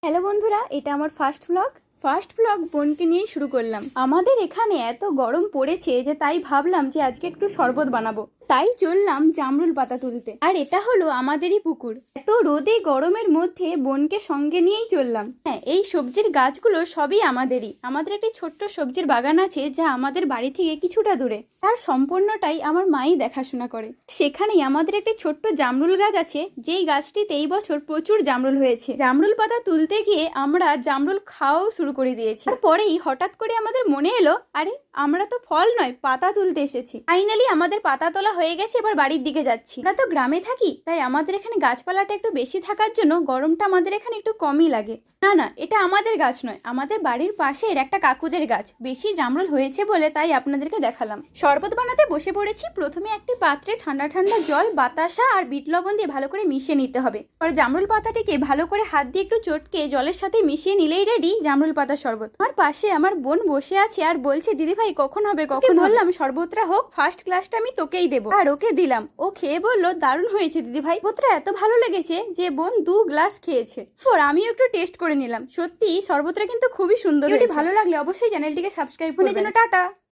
Hello বন্ধুরা, এটা আমার ফার্স্ট ব্লগ বোনকে নিয়েই শুরু করলাম। আমাদের এখানে এত গরম পড়েছে যে তাই ভাবলাম যে আজকে একটু শরবত বানাবো। তাই চললাম জামরুল পাতা তুলতে। আর এটা হলো আমাদেরই পুকুর। এত রোদে গরমের মধ্যে বোনকে সঙ্গে নিয়েই চললাম। হ্যাঁ, এই সবজির গাছগুলো সবই আমাদেরই। আমাদের একটি ছোট্ট সবজির বাগান আছে যা আমাদের বাড়ি থেকে কিছুটা দূরে। তার সম্পূর্ণটাই আমার মাই দেখাশোনা করে। সেখানেই আমাদের একটি ছোট্ট জামরুল গাছ আছে, যেই গাছটিতে এই বছর প্রচুর জামরুল হয়েছে। জামরুল পাতা তুলতে গিয়ে আমরা জামরুল খাওয়াও শুরু করে দিয়েছি। তারপরেই হঠাৎ করে আমাদের মনে এলো, আরে আমরা তো ফল নয় পাতা তুলতে এসেছি। ফাইনালি আমাদের পাতা তোলা হয়ে গেছে, এবার বাড়ির দিকে যাচ্ছি। আমরা তো গ্রামে থাকি, তাই আমাদের এখানে গাছপালাটা একটু বেশি থাকার জন্য গরমটা আমাদের এখানে একটু কমই লাগে। না, এটা আমাদের গাছ নয়, আমাদের বাড়ির পাশের একটা কাকুদের গাছ। বেশি জামরুল হয়েছে বলে তাই আপনাদেরকে দেখালাম। শরবত বানাতে বসে পড়েছি। প্রথমে একটি পাত্রে ঠান্ডা ঠান্ডা জল, বাতাসা আর বিট লবণ দিয়ে ভালো করে মিশিয়ে নিতে হবে। পরে জামরুল পাতাটিকে ভালো করে হাত দিয়ে একটু চটকে জলের সাথে মিশিয়ে নিলেই রেডি জামরুল পাতার শরবত। আমার পাশে আমার বোন বসে আছে আর বলছে, দিদি ভাই কখন হবে কখন। বললাম শরবতটা হোক, ফার্স্ট ক্লাসটা আমি তোকেই দেবো। আর ওকে দিলাম। ও খেয়ে বললো, দারুণ হয়েছে দিদি ভাই। শরবতটা এত ভালো লেগেছে যে বোন 2 গ্লাস খেয়েছে। পর আমিও একটু টেস্ট করে নিলাম। সত্যি শরবতটা কিন্তু খুবই সুন্দর। ভালো লাগলে অবশ্যই চ্যানেলটিকে সাবস্ক্রাইব করে দিন। টাটা।